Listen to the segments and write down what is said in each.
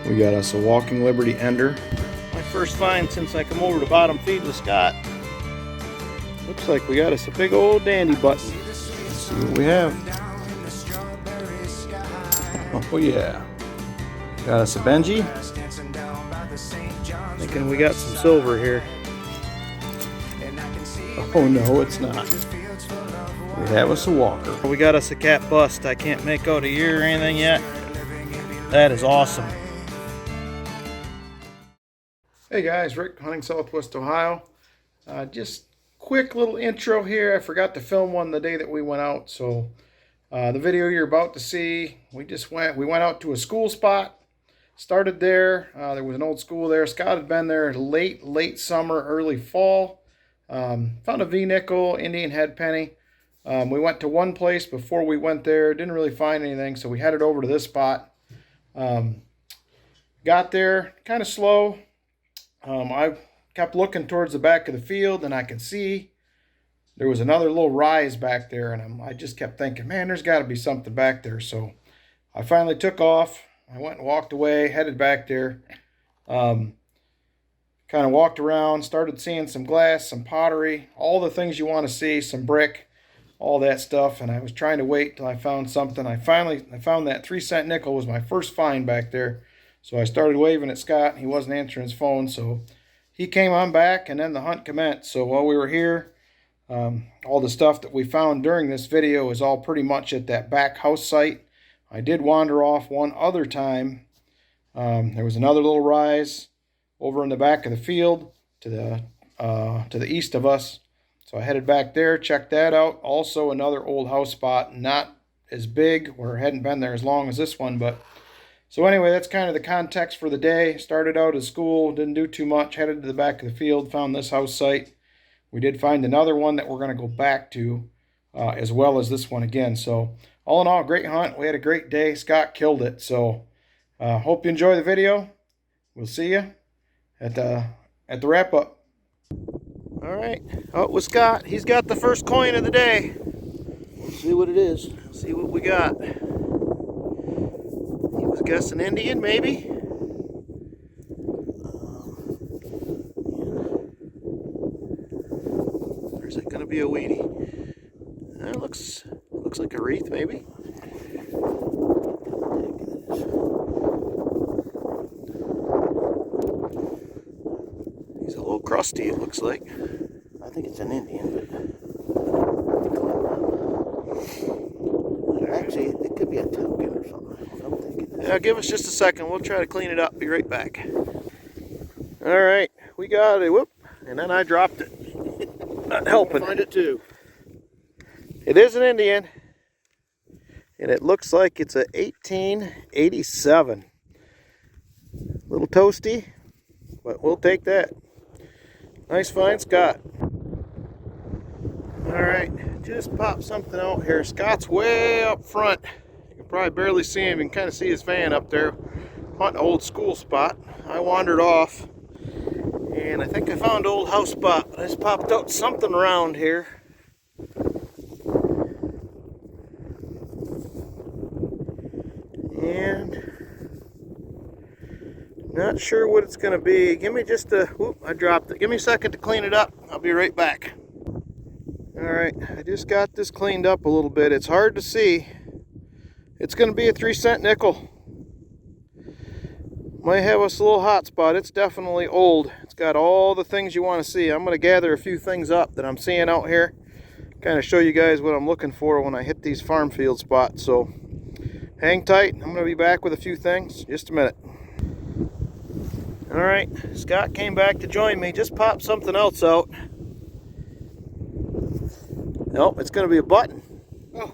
We got us a Walking Liberty Ender. My first find since I come over to bottom feed with Scott. Looks like we got us a big old dandy button. Let's see what we have. Oh yeah. Got us a Benji. Thinking we got some silver here. Oh no, it's not. We have us a Walker. We got us a cat bust. I can't make out a year or anything yet. That is awesome. Hey guys, Rick hunting Southwest Ohio. Just quick little intro here. I forgot to film one the day that we went out, so the video you're about to see, we went out to a school spot. Started there. There was an old school there. Scott had been there late summer, early fall. Found a V-nickel, Indian head penny. We went to one place before we went there. Didn't really find anything, so we headed over to this spot. Got there kind of slow. I kept looking towards the back of the field, and I could see there was another little rise back there, and I just kept thinking, man, there's got to be something back there. So I finally took off. I went and walked away, headed back there. Kind of walked around, started seeing some glass, some pottery, all the things you want to see, some brick, all that stuff. And I was trying to wait till I found something. I found that 3-cent nickel was my first find back there. So I started waving at Scott. He wasn't answering his phone, so he came on back, and then the hunt commenced. So while we were here, all the stuff that we found during this video is all pretty much at that back house site. I did wander off one other time. There was another little rise over in the back of the field to the east of us. So I headed back there, checked that out. Also another old house spot, not as big, or hadn't been there as long as this one, but so anyway, that's kind of the context for the day. Started out at school, didn't do too much, headed to the back of the field, found this house site. We did find another one that we're going to go back to, as well as this one again. So all in all, great hunt. We had a great day. Scott killed it. So hope you enjoy the video. We'll see you at the wrap up. All right, out with Scott. He's got the first coin of the day. We'll see what it is. See what we got. Was guessing Indian, maybe. Or is it going to be a weedy? It looks like a wreath, maybe. He's a little crusty, it looks like. I think it's an Indian, but actually, it could be a token or something. I'm thinking. Yeah, give us just a second. We'll try to clean it up. Be right back. All right, we got it. Whoop, and then I dropped it. Not helping. Find it too. It is an Indian, and it looks like it's a 1887. A little toasty, but we'll take that. Nice find, Scott. All right, just pop something out here. Scott's way up front. You can probably barely see him. You can kind of see his van up there. Hunting an old school spot. I wandered off, and I think I found an old house spot. I just popped out something around here. And not sure what it's going to be. Give me just a, whoop, I dropped it. Give me a second to clean it up. I'll be right back. Alright, I just got this cleaned up a little bit. It's hard to see. It's going to be a 3-cent nickel. Might have us a little hot spot. It's definitely old. It's got all the things you want to see. I'm going to gather a few things up that I'm seeing out here. Kind of show you guys what I'm looking for when I hit these farm field spots. So hang tight. I'm going to be back with a few things. Just a minute. Alright, Scott came back to join me. Just popped something else out. Nope, it's going to be a button. Oh.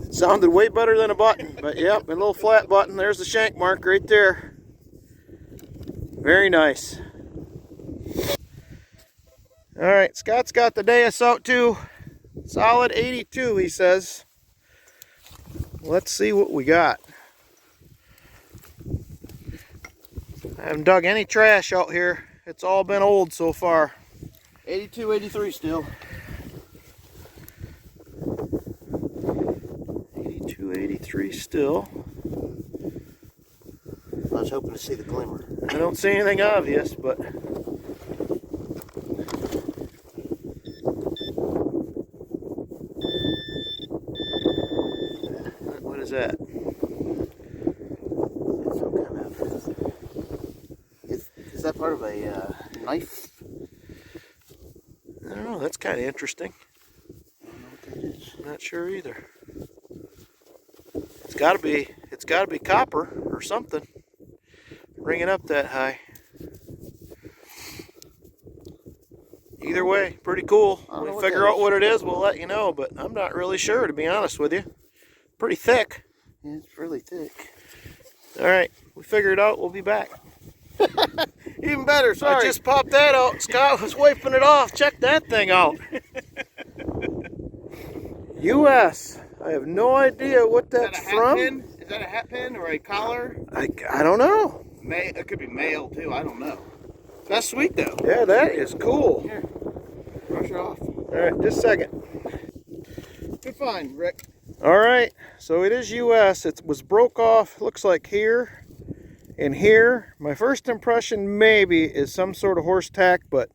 It sounded way better than a button, but yep, a little flat button. There's the shank mark right there. Very nice. Alright, Scott's got the Deus out too. Solid 82, he says. Let's see what we got. I haven't dug any trash out here. It's all been old so far. 82, 83 still. 82, 83 still. was hoping to see the glimmer. I don't see anything obvious, but what is that? It's some kind of. Is that part of a knife? I don't know. That's kind of interesting. I don't know what that is. I'm not sure either. It's got to be. It's got to be copper or something. Ringing up that high. Either way, pretty cool. When we figure out what it is, we'll let you know. But I'm not really sure, to be honest with you. Pretty thick. Yeah, it's really thick. All right, we figured it out. We'll be back. Even better. Sorry. I just popped that out. Scott was wiping it off. Check that thing out. U.S. I have no idea what that's from. Pin? Is that a hat pin or a collar? I don't know. It could be male too. I don't know. That's sweet though. Yeah, that is cool. Here, brush it off. All right, just a second. Good find, Rick. All right, so it is U.S. It was broke off, looks like here and here. My first impression maybe is some sort of horse tack, but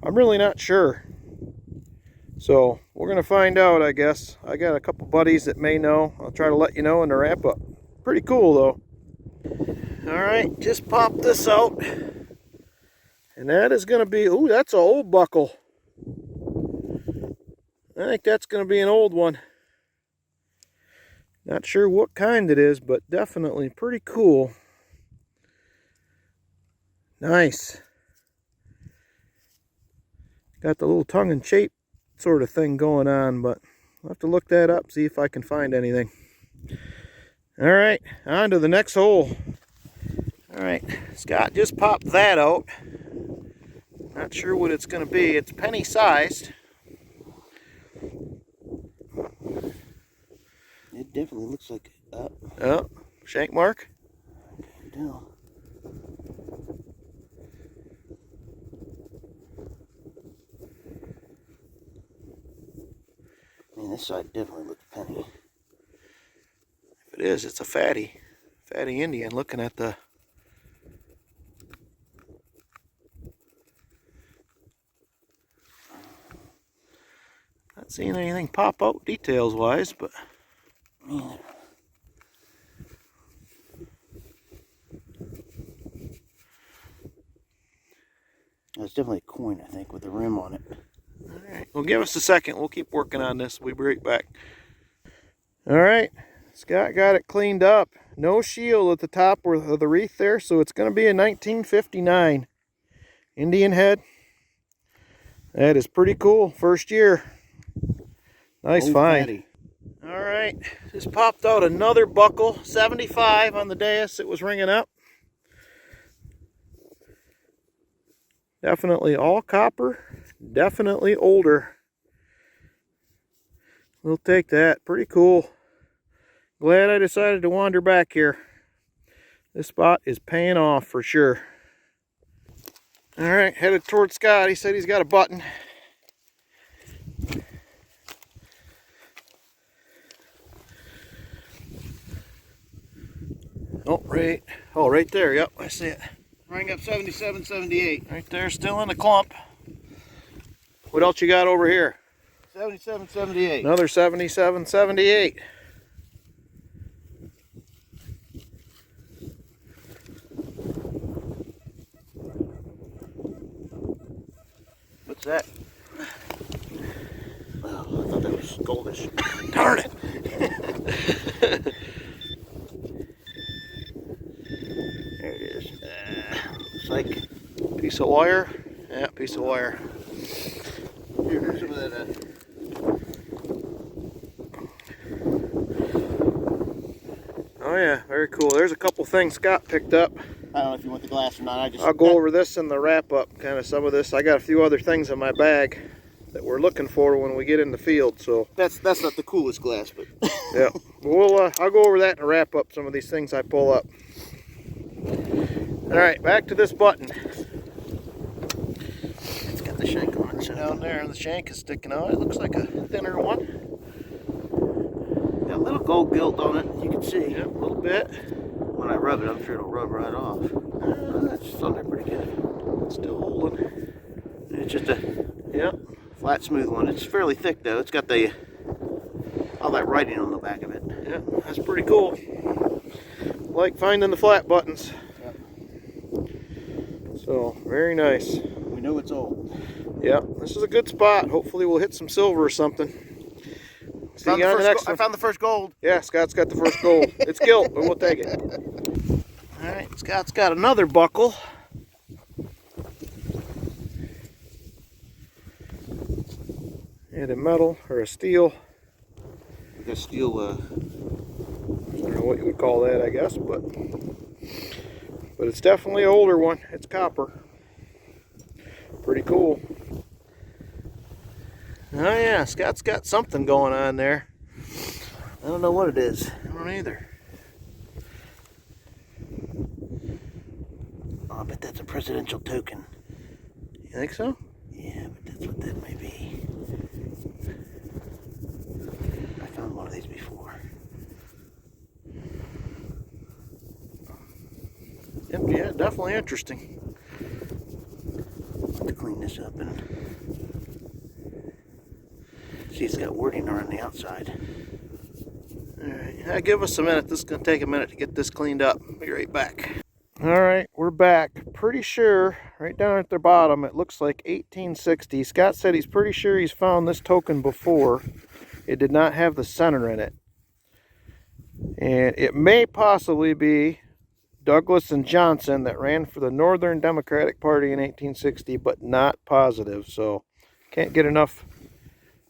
I'm really not sure. So we're going to find out, I guess. I got a couple buddies that may know. I'll try to let you know in the wrap up. Pretty cool though. All right, just pop this out. And that is going to be, ooh, that's an old buckle. I think that's going to be an old one. Not sure what kind it is, but definitely pretty cool. Nice. Got the little tongue-in-cheek sort of thing going on, but I'll have to look that up, see if I can find anything. All right, on to the next hole. All right, Scott just popped that out. Not sure what it's going to be. It's penny sized. It definitely looks like up. Oh, shank mark. I can't tell. Man, this side definitely looks penny. If it is, it's a fatty Indian. Looking at the not seeing anything pop out details wise, but Man. That's definitely a coin, I think, with a rim on it. all right. Well, give us a second. We'll keep working on this. We'll be right back. All right. Scott got it cleaned up. No shield at the top of the wreath there, so it's going to be a 1959 Indian head. That is pretty cool. First year. Nice find. Fatty. All right, just popped out another buckle, 75 on the dais. It was ringing up. Definitely all copper, definitely older. We'll take that, pretty cool. Glad I decided to wander back here. This spot is paying off for sure. All right, headed towards Scott. He said he's got a button. Right there. Yep, I see it. Rang up 77, 78. Right there, still in the clump. What else you got over here? 77, 78. Another 77, 78. What's that? Oh, I thought that was goldish. Darn it. There it is. Looks like Piece of wire. Yeah, piece of wire. here's some of that. Oh yeah, very cool. There's a couple things Scott picked up. I don't know if you want the glass or not. I'll go over this in the wrap up, kind of some of this. I got a few other things in my bag that we're looking for when we get in the field. So That's not the coolest glass, but yeah, we'll I'll go over that and wrap up some of these things I pull up. All right, back to this button. it's got the shank on it. So Down there, the shank is sticking out. It looks like a thinner one. got a little gold gilt on it. You can see. Yeah, a little bit. when I rub it, I'm sure it'll rub right off. That's still there pretty good. Still holding. It's just a Yep. flat, smooth one. It's fairly thick though. It's got all that writing on the back of it. Yeah, that's pretty cool. Like finding the flat buttons. Yep. So, very nice. We know it's old. Yeah, this is a good spot. Hopefully we'll hit some silver or something. See you on the next one. I found the first gold. Yeah, Scott's got the first gold. It's gilt, but we'll take it. All right, Scott's got another buckle. And a metal or a steel. We got steel. I don't know what you would call that, I guess, but it's definitely an older one. It's copper. Pretty cool. Oh yeah, Scott's got something going on there. I don't know what it is. I don't either. Oh, I bet that's a presidential token. You think so? Yeah, but that's what that may be. I found one of these before. Yeah, definitely interesting. Let's clean this up and see. It's got wording around the outside. Alright, give us a minute. This is going to take a minute to get this cleaned up. Be right back. Alright, we're back. Pretty sure, right down at the bottom, it looks like 1860. Scott said he's pretty sure he's found this token before. It did not have the center in it. And it may possibly be Douglas and Johnson that ran for the Northern Democratic Party in 1860, but not positive. So, can't get enough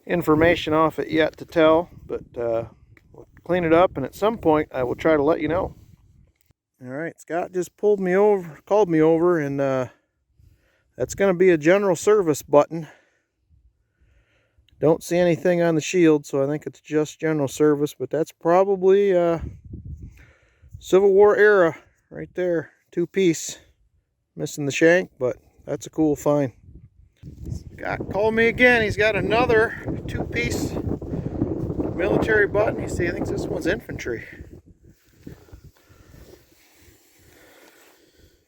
information off it yet to tell, but we'll clean it up, and at some point I will try to let you know. All right, Scott just called me over, and that's going to be a general service button. Don't see anything on the shield, so I think it's just general service, but that's probably Civil War era right there. Two-piece. Missing the shank, but that's a cool find. Scott called me again. He's got another two-piece military button. You see, I think this one's infantry.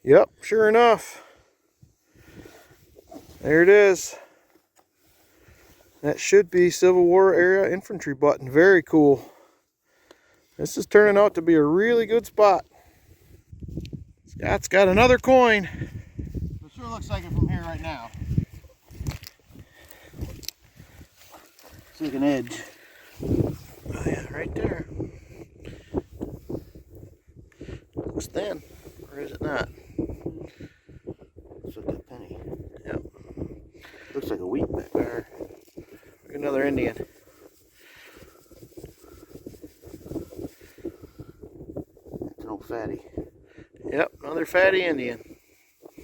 Yep, sure enough. There it is. That should be Civil War era infantry button. Very cool. This is turning out to be a really good spot. Scott's got another coin. It sure looks like it from here right now. It's like an edge. Oh yeah, right there. Looks thin, or is it not? Looks like a penny. Yep. Looks like a wheat back there. Another Indian. It's an old fatty. Yep, another fatty Indian. I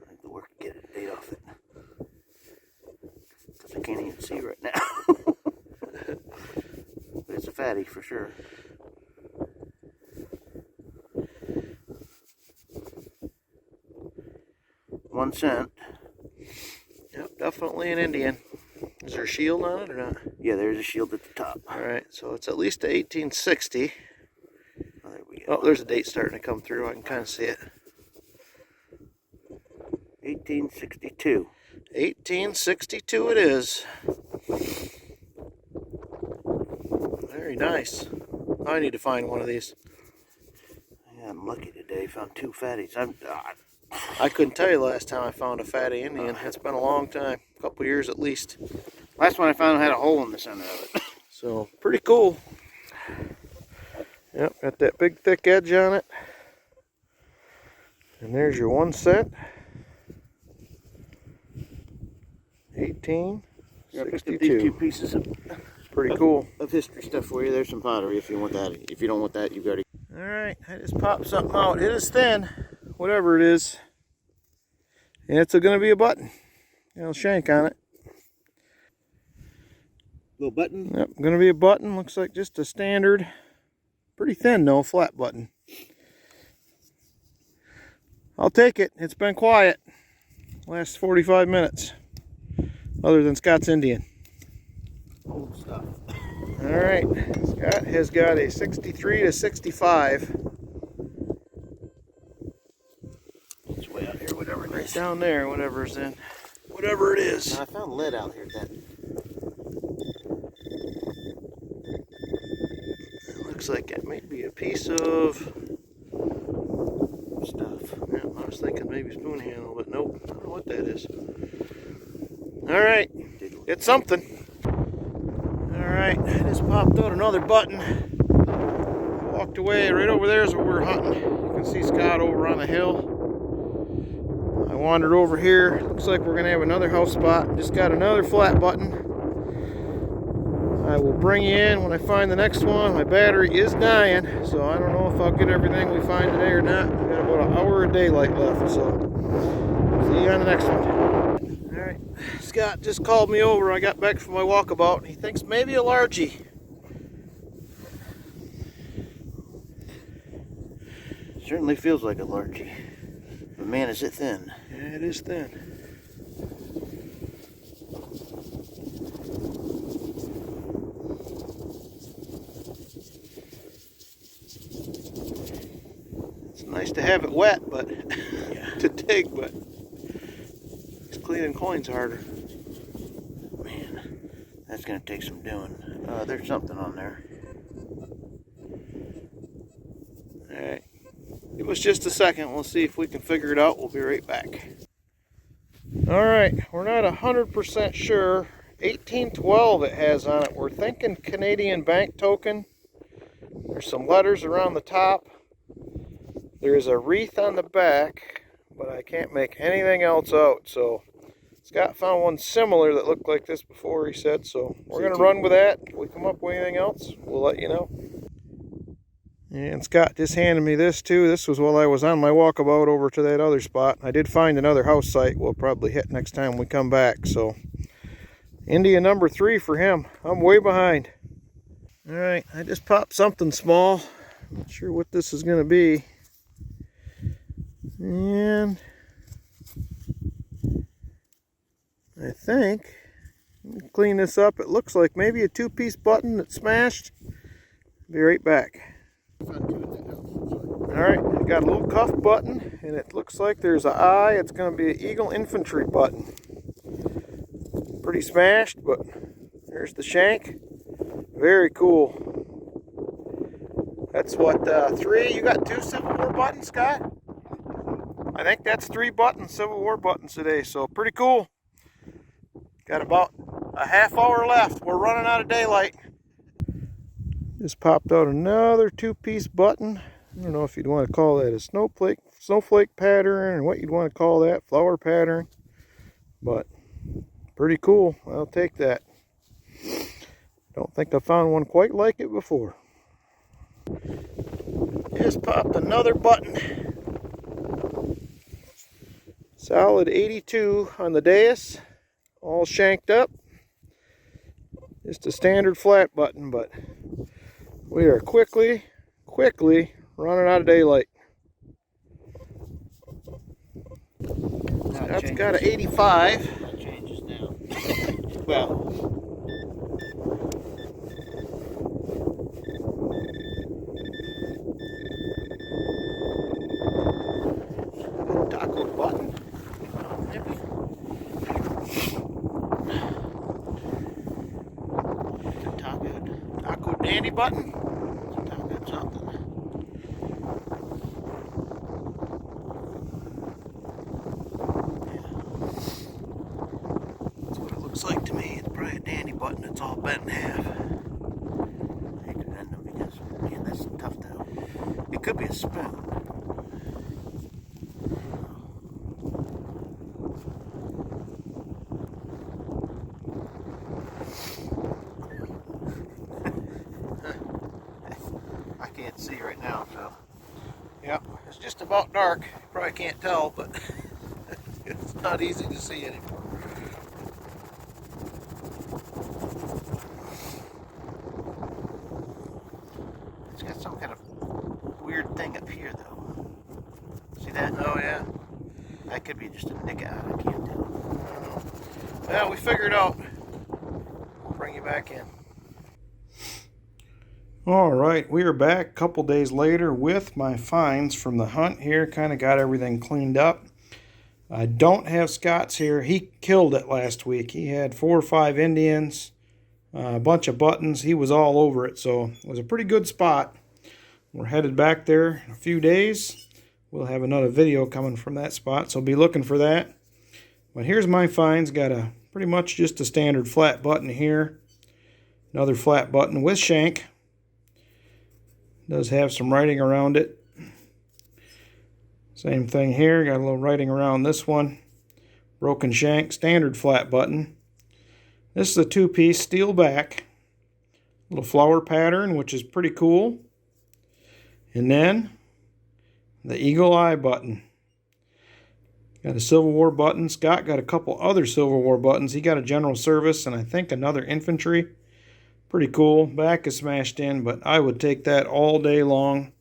have to work to get a date off it. Because I can't even see right now. But it's a fatty for sure. $0.01. Yep, definitely an Indian. Is there a shield on it or not? Yeah, there's a shield at the top. Alright, so it's at least a 1860. Oh, there we go. Oh, there's a date starting to come through. I can kind of see it. 1862. 1862 it is. Very nice. I need to find one of these. Yeah, I'm lucky today. Found two fatties. I couldn't tell you last time I found a fatty Indian. It's been a long time. A couple years at least. Last one I found had a hole in the center of it. So, pretty cool. Yep, got that big thick edge on it. And there's your 1 cent. 1862. Yeah, I picked up these two pieces of Pretty cool. Of history stuff for you. There's some pottery if you want that. If you don't want that, you've got to. Alright, I just popped something out. It is thin, whatever it is. And it's going to be a button. Little shank on it. Little button? Yep, going to be a button. Looks like just a standard, pretty thin though, flat button. I'll take it. It's been quiet. Last 45 minutes. Other than Scott's Indian. Old stuff. All right, Scott has got a 63 to 65. It's way out here, whatever it Right is. down there, whatever's in. Whatever it is. Now, I found lead out here. That It looks like it might be a piece of stuff. yeah, I was thinking maybe spoon handle, but nope. I don't know what that is. All right, it's something. All right, I just popped out another button. Walked away. Right over there is where we're hunting. You can see Scott over on the hill. I wandered over here. Looks like we're gonna have another house spot. Just got another flat button. I will bring you in when I find the next one. My battery is dying, so I don't know if I'll get everything we find today or not. We got about an hour of daylight left, so see you on the next one. All right, Scott just called me over. I got back from my walkabout, and he thinks maybe a largie. certainly feels like a largie. But man, is it thin. Yeah, it is thin. It's nice to have it wet, but to dig, but it's cleaning coins harder. Man, that's gonna take some doing. There's something on there. Alright. Give us just a second. We'll see if we can figure it out. We'll be right back. Alright, we're not 100% sure. 1812 it has on it. We're thinking Canadian bank token. There's some letters around the top. There's a wreath on the back, but I can't make anything else out. So Scott found one similar that looked like this before, he said. So we're going to run with that. If we come up with anything else, we'll let you know. And Scott just handed me this too. This was while I was on my walkabout over to that other spot. I did find another house site we'll probably hit next time we come back. So India number 3 for him. I'm way behind. Alright, I just popped something small. Not sure what this is going to be. And I think, let me clean this up. It looks like maybe a 2-piece button that's smashed. Be right back. Alright, I got a little cuff button, and it looks like there's an eye. It's going to be an Eagle Infantry button. Pretty smashed, but there's the shank. Very cool. That's what, 3? You got 2 Civil War buttons, Scott? I think that's 3 buttons, Civil War buttons today, so pretty cool. Got about a half hour left. We're running out of daylight. Just popped out another 2-piece button. I don't know if you'd want to call that a snowflake pattern, or what you'd want to call that, flower pattern. But pretty cool. I'll take that. Don't think I found one quite like it before. Just popped another button. Solid 82 on the dais. All shanked up. Just a standard flat button, but we are quickly running out of daylight. That's got an 85. That changes now. Well, taco button. Taco dandy button. Taco something. That's what it looks like to me. It's probably a dandy button. It's all bent in half. I could end them because, man, that's tough though. It could be a spoon. I can't see right now, so. Yep, it's just about dark. You probably can't tell, but it's not easy to see anymore. It's got some kind of weird thing up here, though. See that? Oh, yeah. That could be just a nick out. I can't tell. Well, we figured out. We'll bring you back in. All right, we are back a couple days later with my finds from the hunt here. Kind of got everything cleaned up. I don't have Scott's here. He killed it last week. He had 4 or 5 Indians, a bunch of buttons. He was all over it, so it was a pretty good spot. We're headed back there in a few days. We'll have another video coming from that spot, so be looking for that. But here's my finds. Got a pretty much just a standard flat button here. Another flat button with shank. Does have some writing around it. Same thing here. Got a little writing around this one. Broken shank, standard flat button. This is a 2-piece steel back. Little flower pattern, which is pretty cool. And then the eagle eye button. Got a Civil War button. Scott got a couple other Civil War buttons. He got a general service and I think another infantry. Pretty cool. Back is smashed in, but I would take that all day long.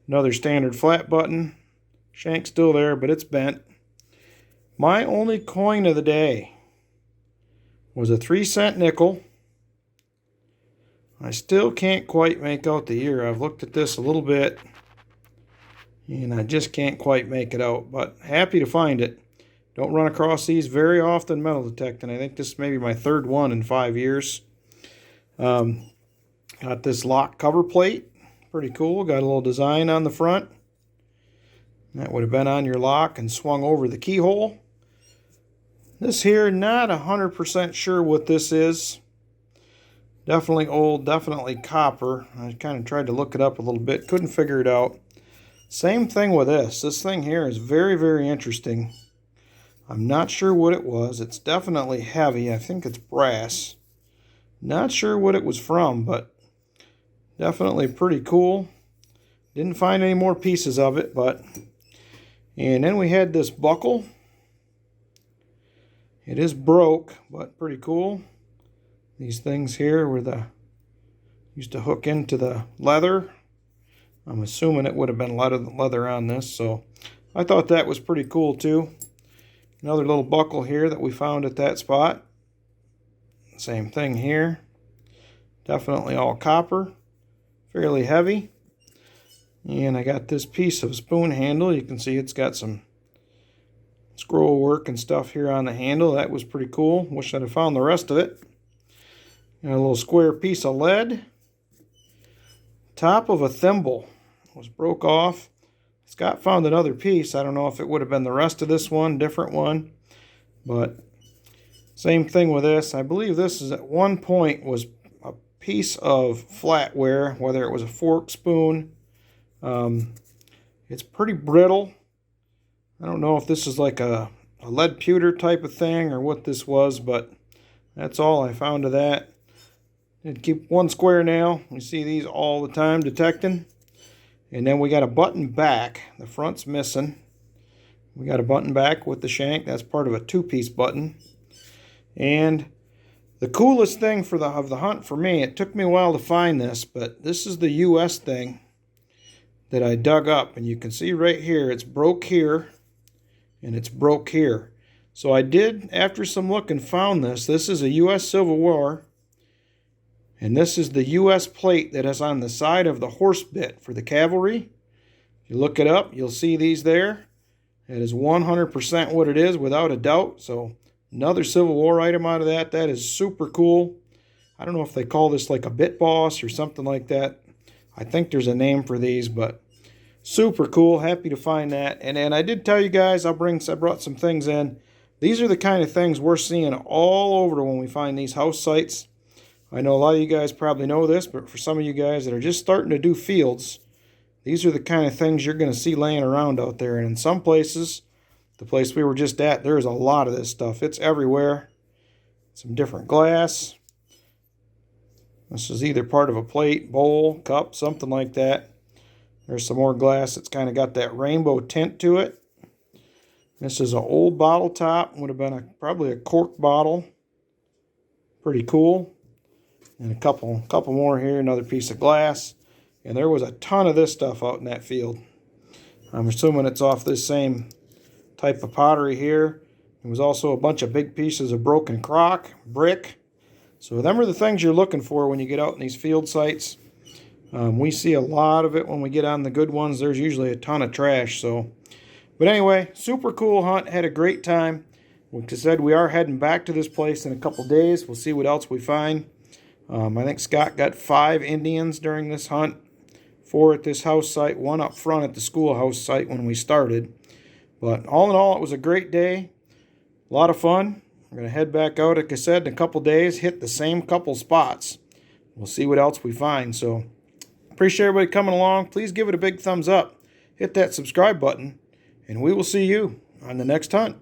Another standard flat button. Shank's still there, but it's bent. My only coin of the day was a 3-cent nickel. I still can't quite make out the year. I've looked at this a little bit, and I just can't quite make it out, but happy to find it. Don't run across these very often metal detecting. I think this may be my 3rd one in 5 years. Got this lock cover plate. Pretty cool. Got a little design on the front. That would have been on your lock and swung over the keyhole. This here, not 100% sure what this is. Definitely old, definitely copper. I kind of tried to look it up a little bit. Couldn't figure it out. Same thing with this. This thing here is very, very interesting. I'm not sure what it was. It's definitely heavy. I think it's brass. Not sure what it was from, but definitely pretty cool. Didn't find any more pieces of it, but... And then we had this buckle. It is broke, but pretty cool. These things here were the... used to hook into the leather. I'm assuming it would have been leather on this, so I thought that was pretty cool too. Another little buckle here that we found at that spot. Same thing here. Definitely all copper. Fairly heavy. And I got this piece of spoon handle. You can see it's got some scroll work and stuff here on the handle. That was pretty cool. Wish I'd have found the rest of it. Got a little square piece of lead. Top of a thimble was broke off. Scott found another piece. I don't know if it would have been the rest of this one, different one. But same thing with this. I believe this is at one point was a piece of flatware, whether it was a fork, spoon. It's pretty brittle. I don't know if this is like a lead pewter type of thing or what this was, but that's all I found of that. Did keep one square nail. You see these all the time detecting. And then we got a button back. The front's missing. We got a button back with the shank. That's part of a 2-piece button. And the coolest thing of the hunt for me, it took me a while to find this, but this is the US thing that I dug up. And you can see right here, it's broke here and it's broke here. So I did, after some looking, found this. This is a US Civil War. And this is the US plate that is on the side of the horse bit for the cavalry. If you look it up, you'll see these there. It is 100% what it is, without a doubt. So another Civil War item out of that. That is super cool. I don't know if they call this like a bit boss or something like that. I think there's a name for these, but super cool. Happy to find that. And I did tell you guys I brought some things in. These are the kind of things we're seeing all over when we find these house sites. I know a lot of you guys probably know this, but for some of you guys that are just starting to do fields, these are the kind of things you're going to see laying around out there. And in some places, the place we were just at, there's a lot of this stuff. It's everywhere. Some different glass. This is either part of a plate, bowl, cup, something like that. There's some more glass that's kind of got that rainbow tint to it. This is an old bottle top. Would have been probably a cork bottle. Pretty cool. And a couple more here. Another piece of glass. And there was a ton of this stuff out in that field. I'm assuming it's off this same type of pottery here. There was also a bunch of big pieces of broken crock, brick. So them are the things you're looking for when you get out in these field sites. We see a lot of it when we get on the good ones. There's usually a ton of trash. So, but anyway, super cool hunt. Had a great time. Like I said, we are heading back to this place in a couple days. We'll see what else we find. I think Scott got 5 Indians during this hunt. 4 at this house site, 1 up front at the schoolhouse site when we started. But all in all, it was a great day. A lot of fun. We're going to head back out, like I said, in a couple days, hit the same couple spots. We'll see what else we find. So, appreciate everybody coming along. Please give it a big thumbs up. Hit that subscribe button. And we will see you on the next hunt.